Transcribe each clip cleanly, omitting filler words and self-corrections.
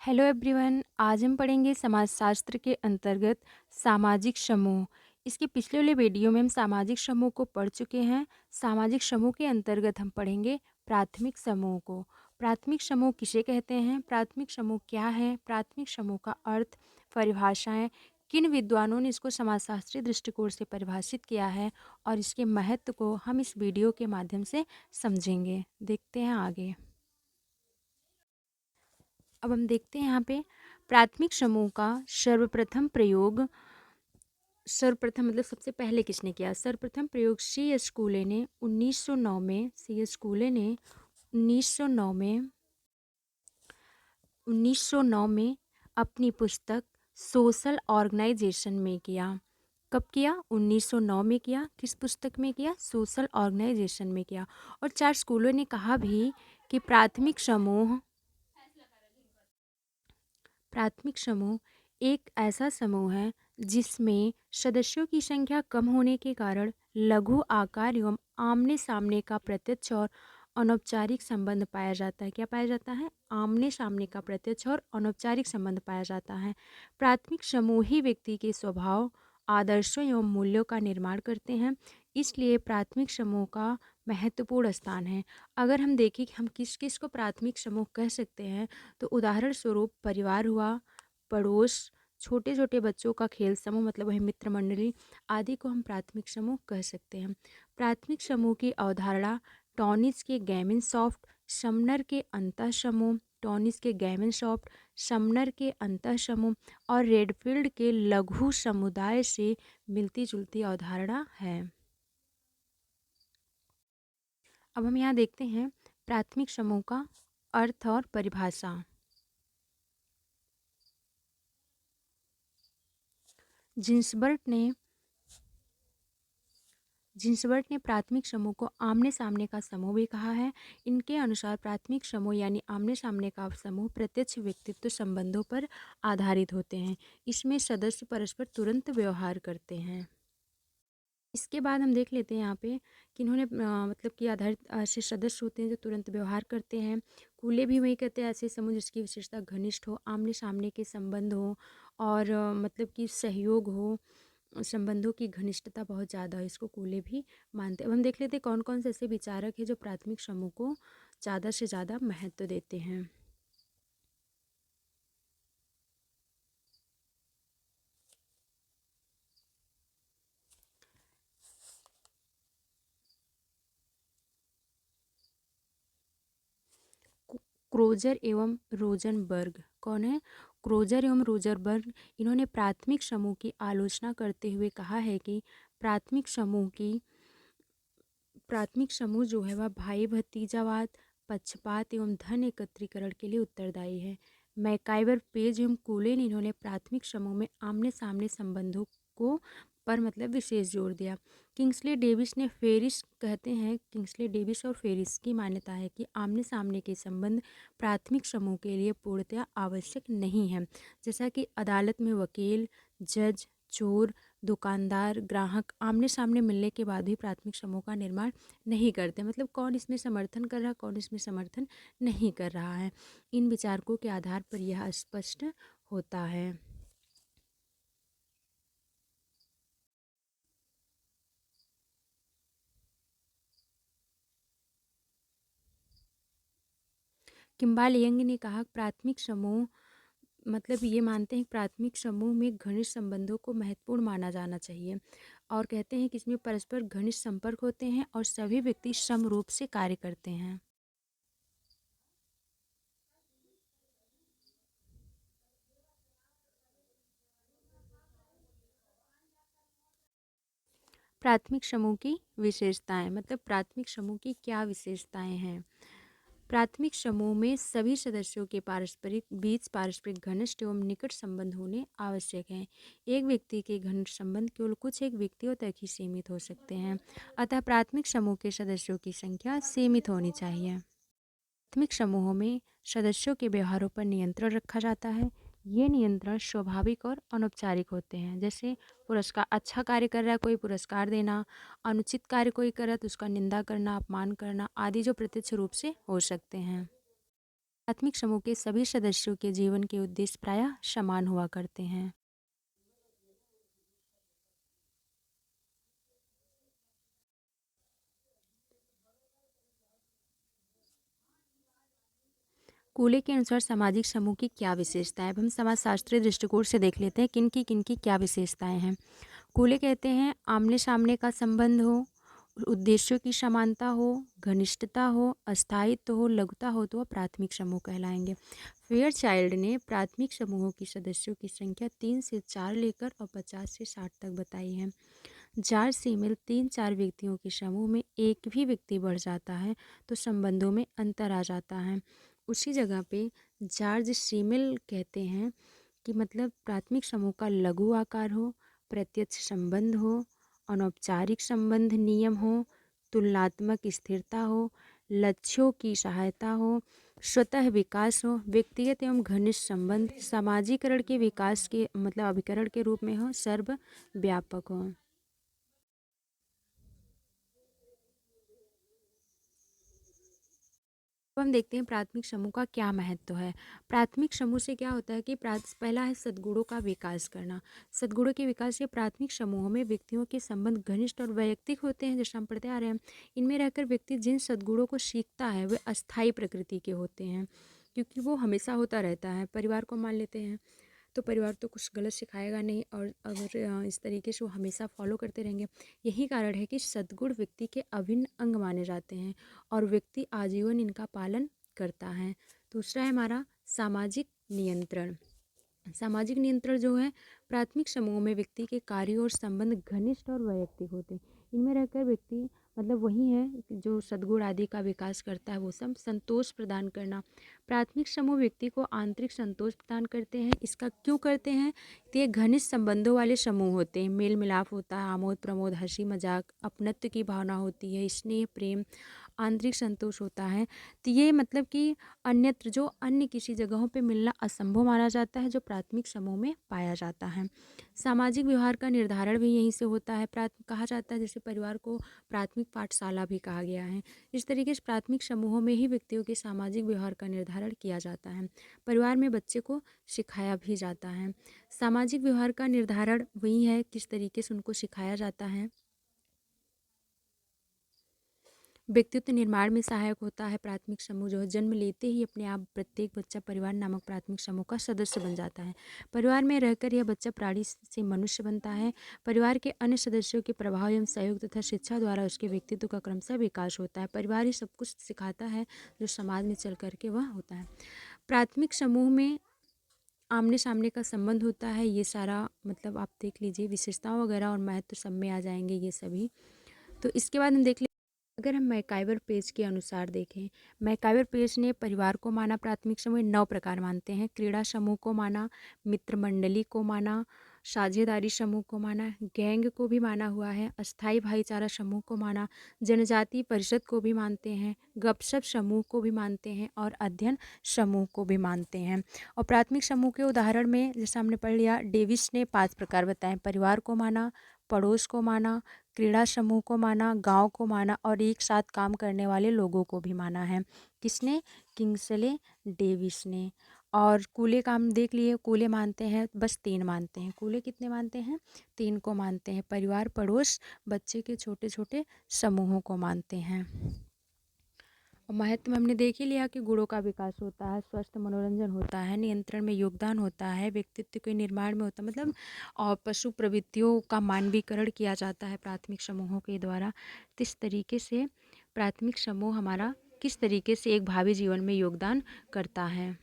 Hello everyone. आज हम पढ़ेंगे समाजशास्त्र के अंतर्गत सामाजिक समूह। इसके पिछले वाले वीडियो में हम सामाजिक समूह को पढ़ चुके हैं। सामाजिक समूह के अंतर्गत हम पढ़ेंगे प्राथमिक समूह को। प्राथमिक समूह किसे कहते हैं, प्राथमिक समूह क्या है, प्राथमिक समूह का अर्थ, परिभाषाएं, किन विद्वानों ने इसको समाजशास्त्रीय दृष्टिकोण से परिभाषित किया है और इसके महत्व को हम इस वीडियो के माध्यम से समझेंगे। देखते हैं आगे। अब हम देखते हैं यहाँ पे प्राथमिक समूह का सर्वप्रथम मतलब सबसे पहले किसने किया। सर्वप्रथम प्रयोग सी एस स्कूले ने 1909 में 1909 में अपनी पुस्तक सोशल ऑर्गेनाइजेशन में किया। कब किया? 1909 में किया। किस पुस्तक में किया? सोशल ऑर्गेनाइजेशन में किया। और 4 स्कूलों ने कहा भी कि प्राथमिक समूह एक ऐसा समूह है जिसमें सदस्यों की संख्या कम होने के कारण लघु आकार एवं आमने सामने का प्रत्यक्ष और अनौपचारिक संबंध पाया जाता है। क्या पाया जाता है? आमने सामने का प्रत्यक्ष और अनौपचारिक संबंध पाया जाता है। प्राथमिक समूह ही व्यक्ति के स्वभाव, आदर्शों एवं मूल्यों का निर्माण करते हैं, इसलिए प्राथमिक समूह का महत्वपूर्ण स्थान है। अगर हम देखें कि हम किस किस को प्राथमिक समूह कह सकते हैं, तो उदाहरण स्वरूप परिवार हुआ, पड़ोस, छोटे छोटे बच्चों का खेल समूह मतलब वही मित्र मंडली आदि को हम प्राथमिक समूह कह सकते हैं। प्राथमिक समूह की अवधारणा टॉनिस के गैमिनसॉफ्ट, समनर के अंतः समूह, टॉनिस के गैमिनसॉफ्ट, समनर के अंतः समूह और रेडफील्ड के लघु समुदाय से मिलती जुलती अवधारणा है। अब हम यहाँ देखते हैं प्राथमिक समूह का अर्थ और परिभाषा। जिन्सबर्ट ने प्राथमिक समूह को आमने सामने का समूह भी कहा है। इनके अनुसार प्राथमिक समूह यानी आमने सामने का समूह प्रत्यक्ष व्यक्तित्व संबंधों पर आधारित होते हैं। इसमें सदस्य परस्पर तुरंत व्यवहार करते हैं। इसके बाद हम देख लेते हैं यहाँ पे कि इन्होंने मतलब कि आधारित ऐसे सदस्य होते हैं जो तुरंत व्यवहार करते हैं। कूले भी वही कहते हैं ऐसे समूह जिसकी विशेषता घनिष्ठ हो, आमने सामने के संबंध हो और मतलब कि सहयोग हो, संबंधों की घनिष्ठता बहुत ज़्यादा है, इसको कूले भी मानते हैं। अब हम देख लेते हैं कौन कौन से ऐसे विचारक हैं जो प्राथमिक समूह को ज़्यादा से ज़्यादा महत्व देते हैं। क्रोजर एवं रोजनबर्ग कौन है? क्रोजर एवं रोजरबर्ग इन्होंने प्राथमिक समूह की आलोचना करते हुए कहा है कि प्राथमिक समूह जो है वह भाई भतीजावाद, पक्षपात एवं धन एकत्रीकरण के लिए उत्तरदायी है। मैकाइवर, पेज एवं कूलेन इन्होंने प्राथमिक समूह में आमने सामने संबंधों को पर मतलब विशेष जोर दिया। किंग्सले डेविस और फेरिस की मान्यता है कि आमने सामने के संबंध प्राथमिक समूह के लिए पूर्णतया आवश्यक नहीं है। जैसा कि अदालत में वकील, जज, चोर, दुकानदार, ग्राहक आमने सामने मिलने के बाद भी प्राथमिक समूह का निर्माण नहीं करते। मतलब कौन इसमें समर्थन कर रहा है, कौन इसमें समर्थन नहीं कर रहा है, इन विचारकों के आधार पर यह स्पष्ट होता है। किम्बाल यंग ने कहा प्राथमिक समूह मतलब ये मानते हैं कि प्राथमिक समूह में घनिष्ठ संबंधों को महत्वपूर्ण माना जाना चाहिए और कहते हैं कि इसमें परस्पर घनिष्ठ संपर्क होते हैं और सभी व्यक्ति समरूप से कार्य करते हैं। प्राथमिक समूह की विशेषताएं मतलब प्राथमिक समूह की क्या विशेषताएं हैं। प्राथमिक समूह में सभी सदस्यों के पारस्परिक घनिष्ठ एवं निकट संबंध होने आवश्यक हैं। एक व्यक्ति के घनिष्ठ संबंध केवल कुछ एक व्यक्तियों तक ही सीमित हो सकते हैं, अतः प्राथमिक समूह के सदस्यों की संख्या सीमित होनी चाहिए। प्राथमिक समूहों में सदस्यों के व्यवहारों पर नियंत्रण रखा जाता है। ये नियंत्रण स्वाभाविक और अनौपचारिक होते हैं। जैसे पुरस्कार, अच्छा कार्य कर रहा है कोई पुरस्कार देना, अनुचित कार्य कोई कर रहा है तो उसका निंदा करना, अपमान करना आदि जो प्रत्यक्ष रूप से हो सकते हैं। प्राथमिक समूह के सभी सदस्यों के जीवन के उद्देश्य प्रायः समान हुआ करते हैं। कूले के अनुसार सामाजिक समूह की क्या विशेषताएं? अब हम समाजशास्त्रीय दृष्टिकोण से देख लेते हैं किन की क्या विशेषताएं हैं। कूले कहते हैं आमने सामने का संबंध हो, उद्देश्यों की समानता हो, घनिष्ठता हो, अस्थायित्व हो, लघुता हो तो वह प्राथमिक समूह कहलाएंगे। फेयरचाइल्ड ने प्राथमिक समूहों की सदस्यों की संख्या 3 से 4 लेकर और 50 से 60 तक बताई है। जॉर्ज सीमिल 3-4 व्यक्तियों के समूह में एक भी व्यक्ति बढ़ जाता है तो संबंधों में अंतर आ जाता है। उसी जगह पे जॉर्ज सीमिल कहते हैं कि मतलब प्राथमिक समूह का लघु आकार हो, प्रत्यक्ष संबंध हो, अनौपचारिक संबंध नियम हो, तुलनात्मक स्थिरता हो, लक्ष्यों की सहायता हो, स्वतः विकास हो, व्यक्तिगत एवं घनिष्ठ संबंध सामाजिकरण के विकास के मतलब अभिकरण के रूप में हो, सर्वव्यापक हो। अब हम देखते हैं प्राथमिक समूह का क्या महत्व है। प्राथमिक समूह से क्या होता है कि पहला है सद्गुणों का विकास करना। सद्गुणों के विकास से प्राथमिक समूहों में व्यक्तियों के संबंध घनिष्ठ और वैयक्तिक होते हैं, जैसे हम पढ़ते आ रहे हैं। इनमें रहकर व्यक्ति जिन सद्गुणों को सीखता है वे अस्थायी प्रकृति के होते हैं, क्योंकि वो हमेशा होता रहता है। परिवार को मान लेते हैं तो परिवार तो कुछ गलत सिखाएगा नहीं, और अगर इस तरीके से वो हमेशा फॉलो करते रहेंगे। यही कारण है कि सद्गुण व्यक्ति के अभिन्न अंग माने जाते हैं और व्यक्ति आजीवन इनका पालन करता है। दूसरा है हमारा सामाजिक नियंत्रण। सामाजिक नियंत्रण जो है, प्राथमिक समूह में व्यक्ति के कार्यों और संबंध घनिष्ठ और वैयक्तिक होते हैं। इनमें रहकर व्यक्ति मतलब वही है जो सद्गुण आदि का विकास करता है। वो सब संतोष प्रदान करना। प्राथमिक समूह व्यक्ति को आंतरिक संतोष प्रदान करते हैं। इसका क्यों करते हैं? तो ये घनिष्ठ संबंधों वाले समूह होते हैं। मेल मिलाप होता है, आमोद प्रमोद, हंसी मजाक, अपनत्व की भावना होती है, स्नेह प्रेम, आंतरिक संतोष होता है। तो ये मतलब कि अन्यत्र जो अन्य किसी जगहों पे मिलना असंभव माना जाता है, जो प्राथमिक समूह में पाया जाता है। सामाजिक व्यवहार का निर्धारण भी यहीं से होता है। कहा जाता है जैसे परिवार को प्राथमिक पाठशाला भी कहा गया है। इस तरीके से प्राथमिक समूहों में ही व्यक्तियों के सामाजिक व्यवहार का निर्धारण किया जाता है। परिवार में बच्चे को सिखाया भी जाता है। सामाजिक व्यवहार का निर्धारण वही है, किस तरीके से उनको सिखाया जाता है। व्यक्तित्व निर्माण में सहायक होता है। प्राथमिक समूह जो है, जन्म लेते ही अपने आप प्रत्येक बच्चा परिवार नामक प्राथमिक समूह का सदस्य बन जाता है। परिवार में रहकर यह बच्चा प्राणी से मनुष्य बनता है। परिवार के अन्य सदस्यों के प्रभाव एवं सहयोग तथा शिक्षा द्वारा उसके व्यक्तित्व का क्रमशः विकास होता है। परिवार ही सब कुछ सिखाता है जो समाज में चल करके वह होता है। प्राथमिक समूह में आमने सामने का संबंध होता है। ये सारा मतलब आप देख लीजिए, विशेषताओं वगैरह और महत्व सब में आ जाएंगे ये सभी। तो इसके बाद हम देख ले, अगर हम मैकाइवर पेज के अनुसार देखें, मैकाइवर पेज ने परिवार को माना प्राथमिक समूह 9 प्रकार मानते हैं। क्रीड़ा समूह को माना, मित्र मंडली को माना, साझेदारी समूह को माना, गैंग को भी माना हुआ है, अस्थाई भाईचारा समूह को माना, जनजाति परिषद को भी मानते हैं, गपशप समूह को भी मानते हैं और अध्ययन समूह को भी मानते हैं। और प्राथमिक समूह के उदाहरण में जैसे हमने पढ़ लिया, डेविस ने 5 प्रकार बताए। परिवार को माना, पड़ोस को माना, क्रीड़ा समूह को माना, गांव को माना और एक साथ काम करने वाले लोगों को भी माना है। किसने? किंग्सले डेविस ने। और कूले का हम देख लिए, कूले मानते हैं बस 3 मानते हैं। कूले कितने मानते हैं? 3 को मानते हैं। परिवार, पड़ोस, बच्चे के छोटे छोटे समूहों को मानते हैं। और महत्व में हमने देख ही लिया कि गुणों का विकास होता है, स्वस्थ मनोरंजन होता है, नियंत्रण में योगदान होता है, व्यक्तित्व के निर्माण में होता है, मतलब और पशु प्रवृत्तियों का मानवीकरण किया जाता है प्राथमिक समूहों के द्वारा। तो इस तरीके से प्राथमिक समूह हमारा किस तरीके से एक भावी जीवन में योगदान करता है।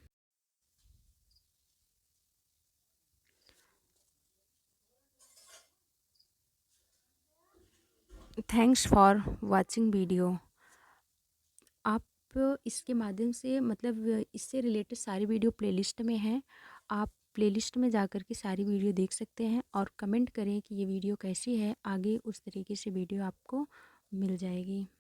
Thanks for watching video. आप इसके माध्यम से मतलब इससे रिलेटेड सारी वीडियो प्लेलिस्ट में हैं। आप प्लेलिस्ट में जाकर के सारी वीडियो देख सकते हैं और कमेंट करें कि ये वीडियो कैसी है। आगे उस तरीके से वीडियो आपको मिल जाएगी।